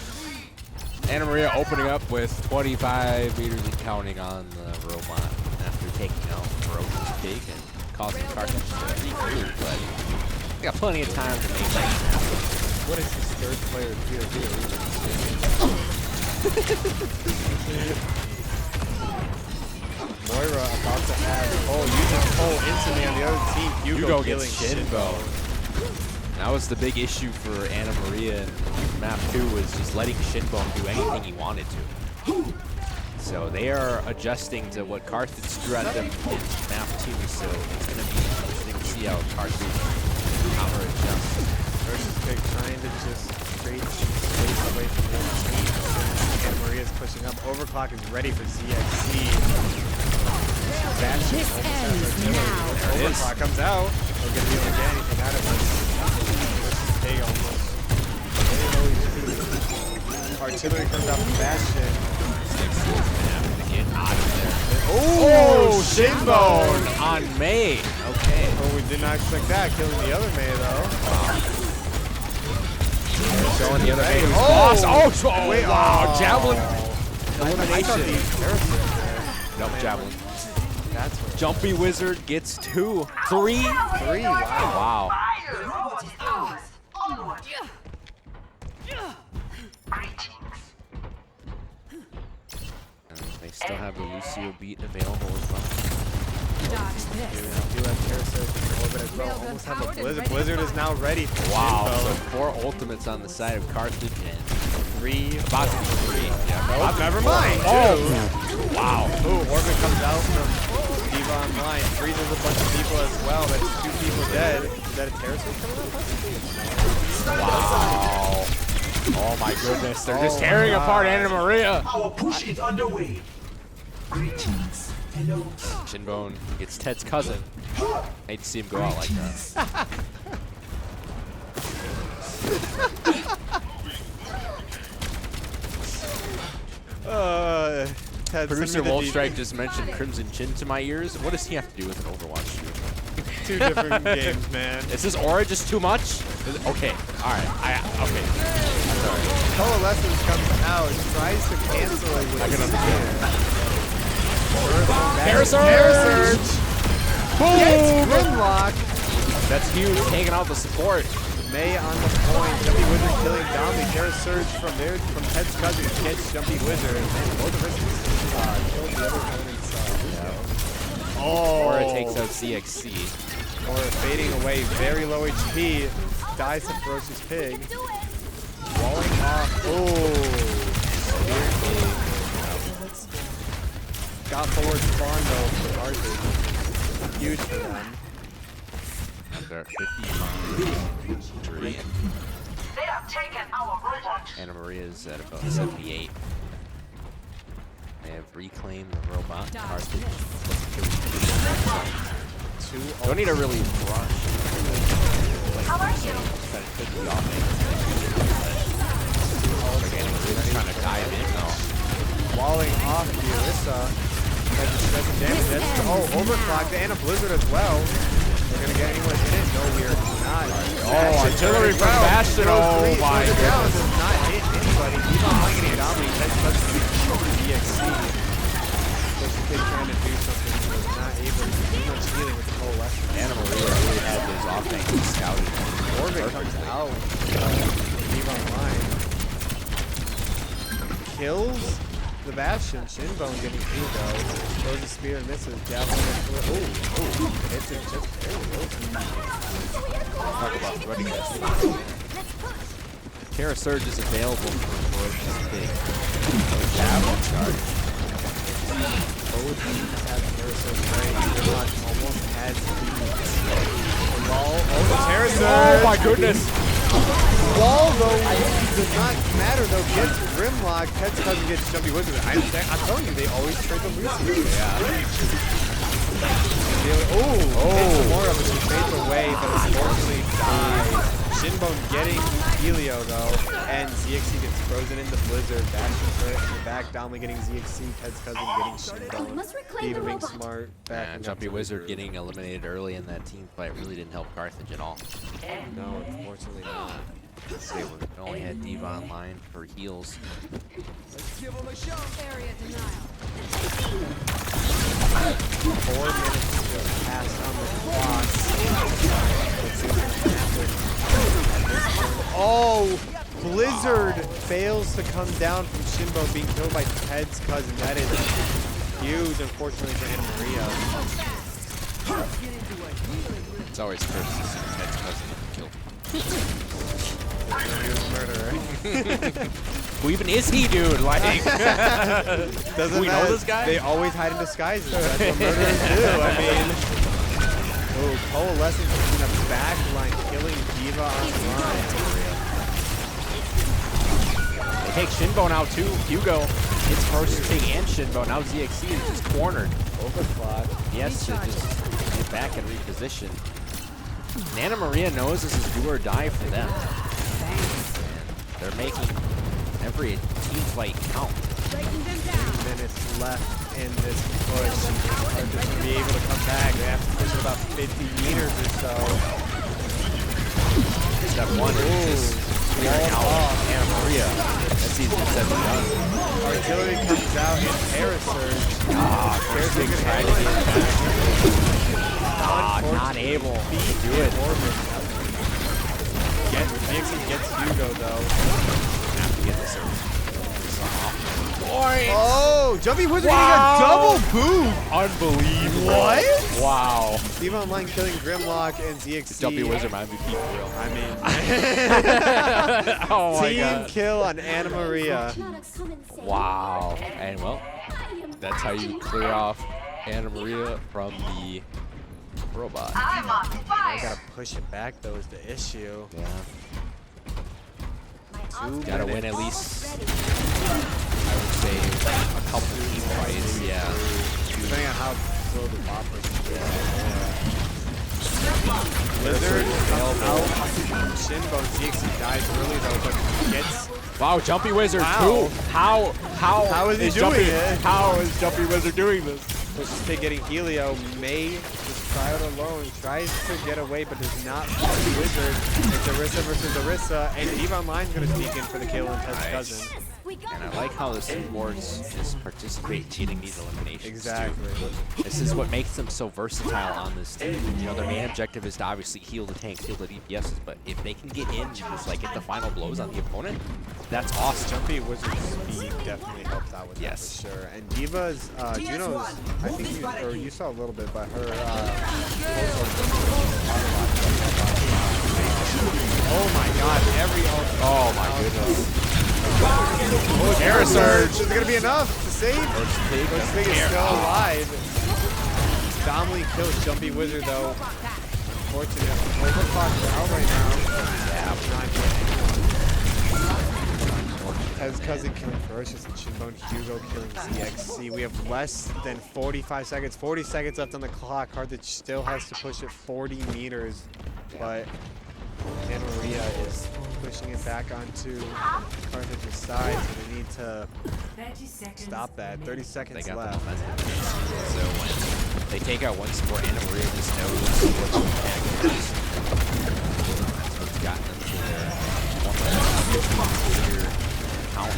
Anna Maria opening up with 25 meters and counting on the robot after taking out Ferocious Pig and causing Carthage to regroup, but they got plenty of time to make that happen. What is this third player here? Moira about to have using full instantly on the other team. Hugo killing gets Shinbone. That was the big issue for Anna Maria in map 2, was just letting Shinbone do anything he wanted to. So they are adjusting to what Carthage threw at them in map 2, so it's going to be interesting to see how Carthage counter adjusts. Versus Big trying to just create some space away from the other team. Anna Maria's pushing up. Overclock is ready for ZXC. This ends now. Overclock comes out. We're going to be able to get anything out of this. Versus Big almost. Artillery comes out from Bastion. Get out of there. Oh, Shinbone on Mei. Okay. Oh, we did not expect that. Killing the other Mei, though. Showing the other Hey, Mei. oh! Wait, wow. Javelin I thought elimination. the Harrison there. Nope, Javelin. That's what. Jumpy Wizard gets 2. 3. 3, wow. Wow. And they still have the Lucio beat available as well. Dodge Do this. have Harrison in orbit as well. Almost have a Blizzard. Blizzard is now ready for Wow. So Shinbone. 4 ultimates on the side of Carthage and 3. about to be 3. Yeah. Oh, never mind. Oh. Wow. Ooh, Orbit comes out from Diva Online. Freezes a bunch of people as well. That's 2 people dead. Is that a terrorist coming up? Possibly? Wow. Oh my goodness. They're just Oh tearing my apart God. Anna Maria. Our push is underway. Greetings. Hello. Shinbone gets Ted's cousin. Hate to see him go out like that. Ted, Producer send me the Wolfstrike just mentioned Crimson Chin to my ears. What does he have to do with an Overwatch shoe? 2 different games, man. Is this aura just too much? Okay. All right. Okay. Sorry. Coalescence comes out, tries to cancel it with I can understand. Terror Surge! Boom! Grimlock! That's huge. Taking out the support. Mei on the point. Jumpy Wizard killing Domly. Terror Surge from Ted's cousin gets Jumpy Wizard. And both of us killed the other opponent's. Aura takes out CXC. Aura fading away, very low HP. dies to Ferocious Pig. Walling off. Oh. Got forward spawn though for Carthage. Huge for them. They're at 55. They have taken our Overwatch. Anna Maria's at about 78. They have reclaimed the robot. Carthage. Don't need to really rush. How are you? But it could be offense. They're trying to dive in though. Walling off Urissa. Does some damage. Oh, overclock. And a Blizzard as well. We're gonna get anyone in it? No, we're not. Oh, artillery from Bastion. Oh my goodness. goodness. Does not hit anybody. He's not playing any dominate. That's DXC. First Pig trying to do something. He was not able to do much healing with the coalescence. Anna Maria really had those offenses scouted. Orbit comes out. Leave online. Kills the Bastion. Shinbone getting through though. Throws a spear and misses. Javelin and oh. Hits it just Talk about running this. Terra Surge is available for Ferocious Pig. Javelin charge. Both teams have Terra Surge right. Grimlock almost had the wall. Oh, the Terra Surge. Oh my goodness. Wall though does not matter though. Gets Grimlock. Ted's cousin gets Jumpy Wizard. I'm telling you, they always trade the Lucy. Yeah. Hits some more of it. She fades away, but unfortunately dies. Shinbone getting Helio though, and ZXC gets frozen in the Blizzard. Bastion's hurt in the back. Domly getting ZXC. Ted's cousin getting Shinbone. Diva being smart. And Jumpy Wizard getting eliminated early in that team fight really didn't help Carthage at all. No, unfortunately not. They only had Diva online for heals. Area denial. 4 minutes to pass on the clock. Let's see what's gonna happen. Oh! Blizzard fails to come down from Shinbone being killed by Ted's cousin. That is huge, unfortunately, for Anna Maria. It's always cursed to see Ted's cousin killed. He was murderer. Who even is he, dude? Like, Doesn't we know this guy? They always hide in disguises. That's what murderers do. I mean, coalescing in the back line, killing Diva online. they take Shinbone out too. Hugo hits Ferocious Pig and Shinbone. Now ZXC is just cornered. Overclock. Yes, to just get back and reposition. Nana Maria knows this is do or die for them. And they're making every team fight count. 2 minutes left in this push. Carthage to be able to come back. They have to push it about 50 meters or so. Step one is just clearing out Nana Maria. That's easier said than done. Artillery comes out in Terra Surge. Terra Surge tried to get back. Not able to do it. Dixon gets Hugo though. Have to get the surge. Oh, Jumpy Wizard getting a double boom. Unbelievable. What? Wow. Steve Online killing Grimlock and ZXC. Jumpy Wizard might be MVP for real. I mean, Oh my team god. kill on Anna Maria. Wow. And well, that's how you clear off Anna Maria from the robot. I'm on I fire. gotta push it back though is the issue. Yeah. 2 Gotta win minutes. at least, I would say, a couple team fights. Yeah. Depending on how slow the bot person is. Blizzard comes out. Shinbone ZXC dies early though, but gets. Wow, Jumpy Wizard Wow. too. How is he Jumpy, doing it? How is Jumpy Wizard doing this? Ferocious Pig getting Helio. May just try out alone. Tries to get away, but does not find the Wizard. It's Orisa versus Orisa, and Eve Online's gonna sneak in for the kill on Ted's cousin. And I like how the sports just participate in getting these eliminations. Exactly. Too. This is what makes them so versatile on this team. You know, their main objective is to obviously heal the tanks, heal the DPSs, but if they can get in and just like get the final blows on the opponent, that's awesome. Jumpy Wizard's speed definitely helps out with Yes. that for sure. And Diva's, Juno's, I think you saw a little bit, but her, Oh my goodness. Terror Surge. Is it going to be enough to save? Pig First Pig is still alive. Domly kills Jumpy Wizard, though. Fortunate. Overclocked out right now. Yeah, Ted's cousin killing Ferocious and Shinbone Hugo killing NECC. We have less than 45 seconds. 40 seconds left on the clock. Carthage still has to push it 40 meters. But Anna Maria is pushing it back onto Carthage's side, so they need to stop that. 30 seconds They got left. the momentum. So when they take out one support, Anna Maria just knows what's going to happen. That's what's gotten them to their clear count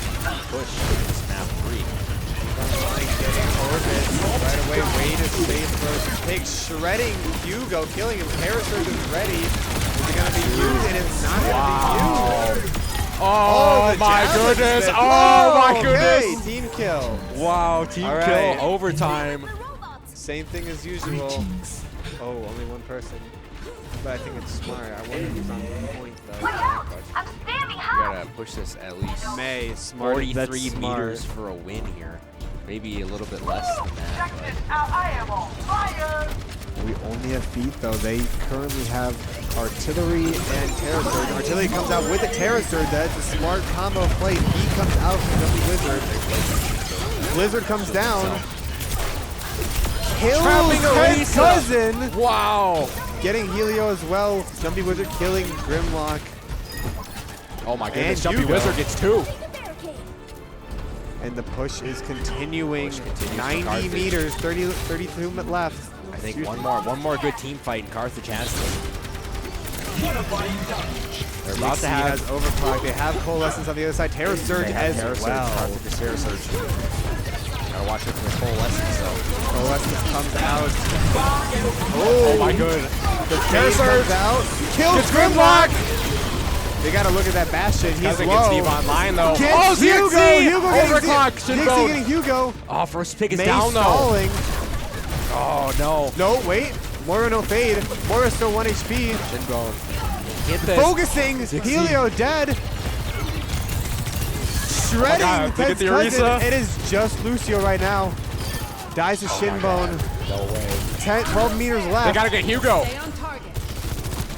push this map 3. Online getting orbit right away. Way to save Ferocious Pig. Shredding Hugo, killing him. Terror Surge is ready. Is it going to be used? And it's not going to be used. Oh, the my javelin goodness. spin. Oh my goodness. Okay, team kill. Wow, team All kill, right. overtime. Same thing as usual. Oh, only one person. But I think it's smart. I wonder who's on point, though. Look out! I'm standing We high! gotta push this at least May, smart. 43 meters for a win here. Maybe a little bit less than that. Check this out, I am on fire! We only have feet, though. They currently have artillery and terror surge. Artillery comes out with a terror surge. That's a smart combo play. He comes out from the Blizzard. Blizzard comes down. Kills Trapping Ted's Elisa. cousin. Wow. Getting Helio as well. Jumpy Wizard killing Grimlock. Oh my goodness, And Jumpy Hugo. Wizard gets 2. And the push is continuing. Push continues for 90 Carthage. meters, 32 left. I think one more good team fight and Carthage has this. They're about to NECC have has overclock. They have Coalescence on the other side. Terror Surge they have as Terror Surge, well. Carthage's Terror Surge. Gotta watch it for the Coalescence though. Coalescence comes out. Oh my good. The Terror Surge out. Kills Grimlock. They gotta look at that Bastion. He's Cousin low. gets Steve online though. Gets Oh, Hugo. ZXC! Hugo getting Overclock, ZXC Shinbone. getting Hugo. Oh, first pick is May down though. stalling. Oh no. No, wait. Moira no fade. Moira still 1 HP. Shinbone. Get this. Focusing. ZXC. Helio dead. Shredding God, look at Ted's the cousin. Orisa. It is just Lucio right now. Dies to Shinbone. No way. 12 meters left. They gotta get Hugo. Stay on target.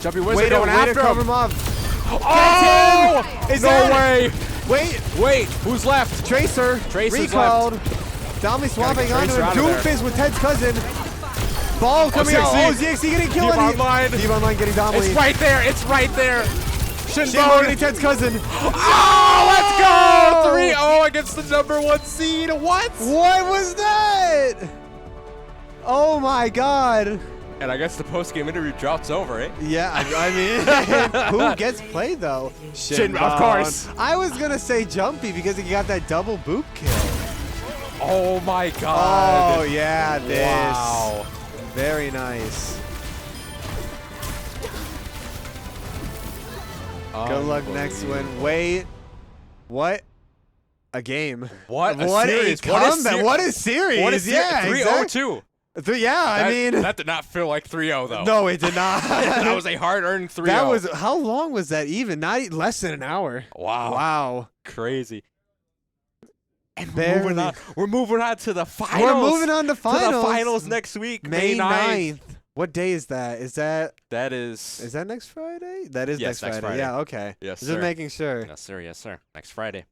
Jumpy Wizard Way to going after cover him. him up. Oh! Is No that- way. Wait. Who's left? Tracer. Tracer's recalled. Domly swapping get onto Tracer him. out of there. Doomfist with Ted's cousin. Ball coming out. ZXC. Oh, ZXC getting killed. Deep online. Deep online getting Domly. It's right there. It's right there. Shinbone Shinbone. getting Ted's cousin. Oh, let's go. 3-0 against the #1 seed. What? What was that? Oh my god. And I guess the post-game interview drops over, eh? Yeah, I mean, who gets played though? Shinbone, of course. I was gonna say Jumpy because he got that double boop kill. Oh my god. Oh yeah, this. Wow. Very nice. Good luck next win. Wait. What? A game. What a What series. a comeback. What a series. What a series. Yeah, 3-0 exactly. too. Yeah, I mean. That did not feel like 3-0 though. No, it did not. That was a hard-earned 3-0. That was, how long was that even? Not less than an hour. Wow. Wow. Crazy. And Barely. we're moving on to the finals. We're moving on to finals. To the finals next week, May 9th. 9th. What day is that? Is that Is that next Friday? That is Yes, next next Friday. Friday. Yeah, okay. Yes, Just sir. making sure. Yes, sir. Yes, sir. Next Friday.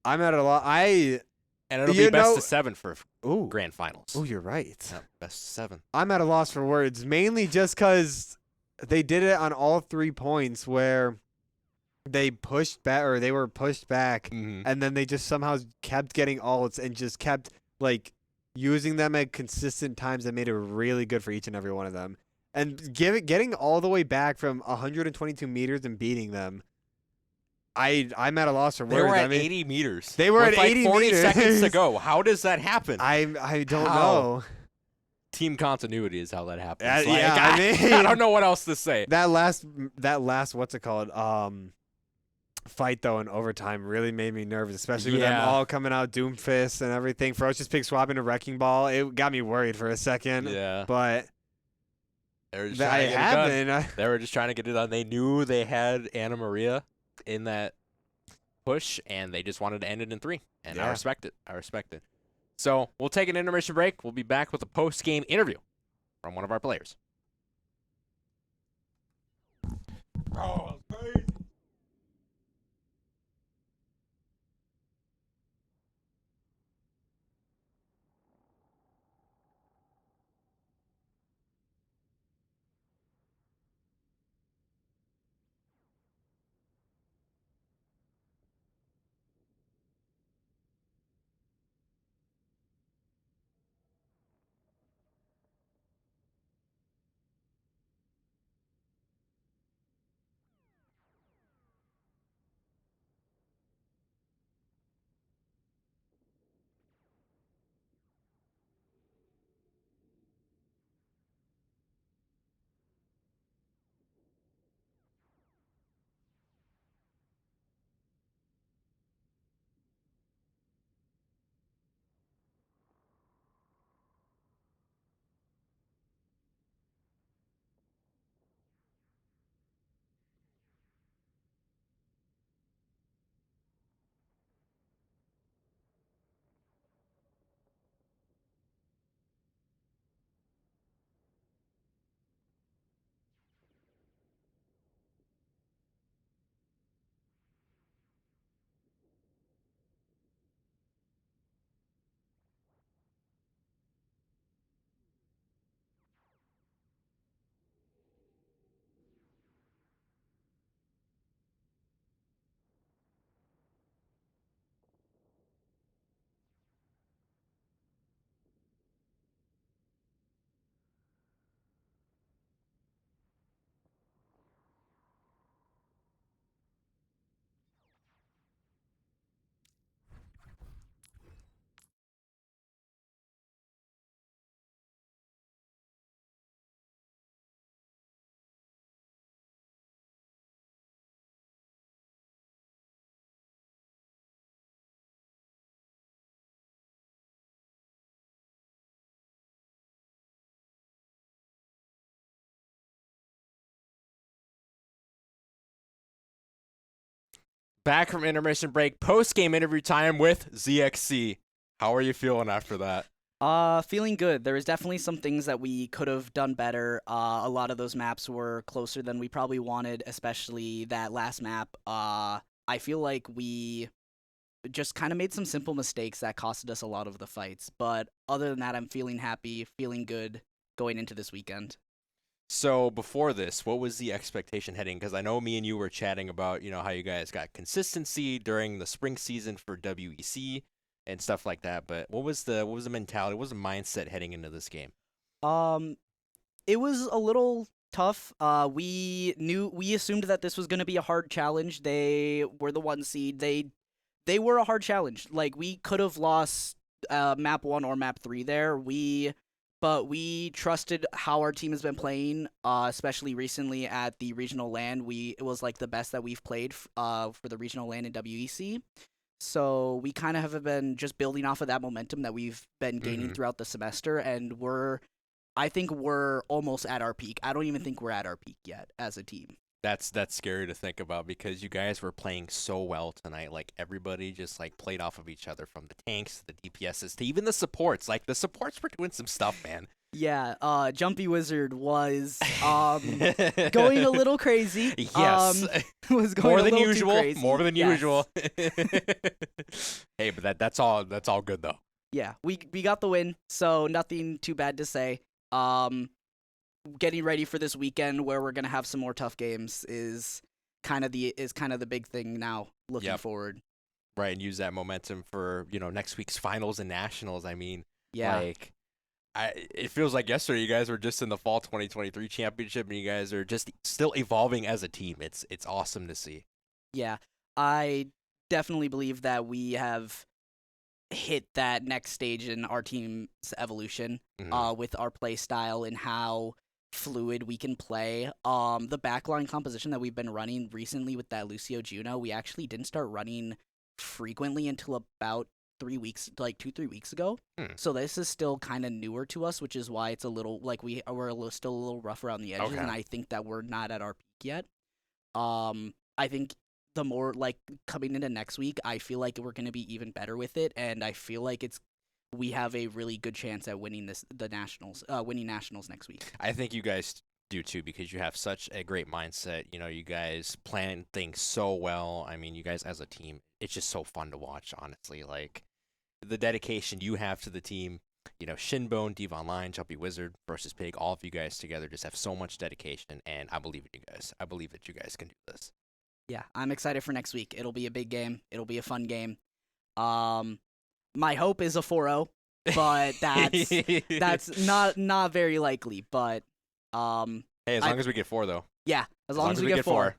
I'm at a lot. And it'll You be best know- of 7 for Ooh. grand finals. Oh, you're right. Yep, best of 7. I'm at a loss for words, mainly just because they did it on all 3 points where they pushed back or they were pushed back, Mm-hmm. and then they just somehow kept getting ults and just kept like using them at consistent times that made it really good for each and every one of them. And getting all the way back from 122 meters and beating them, I'm at a loss for words. They were I at mean, 80 meters. They were with at like 80 40 meters. seconds to go. How does that happen? I don't How? know. Team continuity is how that happens. Yeah, I mean- I don't know what else to say. That last what's it called? Fight though in overtime really made me nervous, especially with them Yeah. all coming out Doomfist and everything. Ferocious Pig swapping a Wrecking Ball. It got me worried for a second. Yeah. But They were just I trying to get it done. haven't. They were just trying to get it done. They knew they had Anna Maria in that push, and they just wanted to end it in 3. And I Yeah. respect it. I respect it. So we'll take an intermission break. We'll be back with a post-game interview from one of our players. Oh, crazy. Back from intermission break, post-game interview time with ZXC. How are you feeling after that? Feeling good. There was definitely some things that we could have done better. A lot of those maps were closer than we probably wanted, especially that last map. I feel like we just kind of made some simple mistakes that costed us a lot of the fights. But other than that, I'm feeling happy, feeling good going into this weekend. So before this, what was the expectation heading? Because I know me and you were chatting about, how you guys got consistency during the spring season for WEC and stuff like that. But what was the mentality? What was the mindset heading into this game? It was a little tough. We assumed that this was going to be a hard challenge. They were the 1 seed. They were a hard challenge. Like, we could have lost map 1 or map 3 there. But we trusted how our team has been playing, especially recently at the regional LAN. It was like the best that we've played for the regional LAN in WEC. So we kind of have been just building off of that momentum that we've been gaining throughout the semester, and I think we're almost at our peak. I don't even think we're at our peak yet as a team. That's scary to think about because you guys were playing so well tonight. Like, everybody just played off of each other, from the tanks to the DPSs to even the supports. Like, the supports were doing some stuff, man. Yeah, Jumpy Wizard was going a little crazy. Yes. Was going more a than little usual. too crazy. More than Yes. usual. Hey, but that's all good though. Yeah, we got the win, so nothing too bad to say. Getting ready for this weekend where we're gonna have some more tough games is kind of the big thing now. Looking forward. Right, and use that momentum for next week's finals and nationals. I mean, Yeah. it feels like yesterday you guys were just in the fall 2023 championship, and you guys are just still evolving as a team. It's awesome to see. Yeah, I definitely believe that we have hit that next stage in our team's evolution with our play style and how fluid we can play. The backline composition that we've been running recently with that Lucio Juno, we actually didn't start running frequently until about 3 weeks, like 2-3 weeks ago. So this is still kind of newer to us, which is why it's a little like we're still a little rough around the edges, and I think that we're not at our peak yet. I think the more like coming into next week, I feel like we're going to be even better with it, and I feel like we have a really good chance at winning winning nationals next week. I think you guys do too, because you have such a great mindset. You know, you guys plan things so well. I mean, you guys as a team, it's just so fun to watch, honestly. Like, the dedication you have to the team, you know, Shinbone, Devon Line, Jumpy Wizard, versus Pig, all of you guys together just have so much dedication, and I believe in you guys. I believe that you guys can do this. Yeah, I'm excited for next week. It'll be a big game. It'll be a fun game. My hope is a 4-0, but that's not very likely. But hey, as long as we get 4, though. Yeah, as long as we get 4. 4.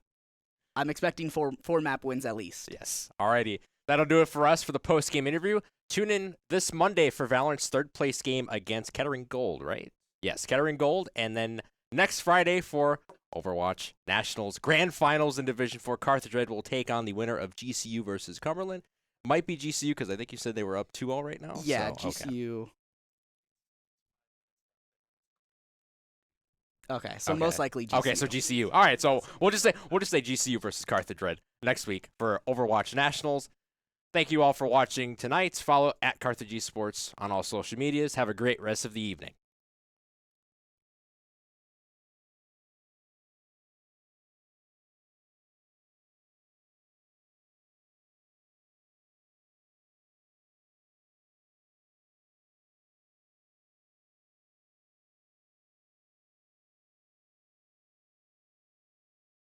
I'm expecting four map wins at least. Yes. Alrighty. That'll do it for us for the post-game interview. Tune in this Monday for Valorant's third-place game against Kettering Gold, right? Yes, Kettering Gold. And then next Friday for Overwatch Nationals Grand Finals in Division 4. Carthage Red will take on the winner of GCU versus Cumberland. Might be GCU because I think you said they were up 2-0 right now. Yeah, so, GCU. Okay, so Okay. most likely GCU. Okay, so GCU. All right, so we'll just say GCU versus Carthage Red next week for Overwatch Nationals. Thank you all for watching tonight. Follow at Carthage Esports on all social medias. Have a great rest of the evening.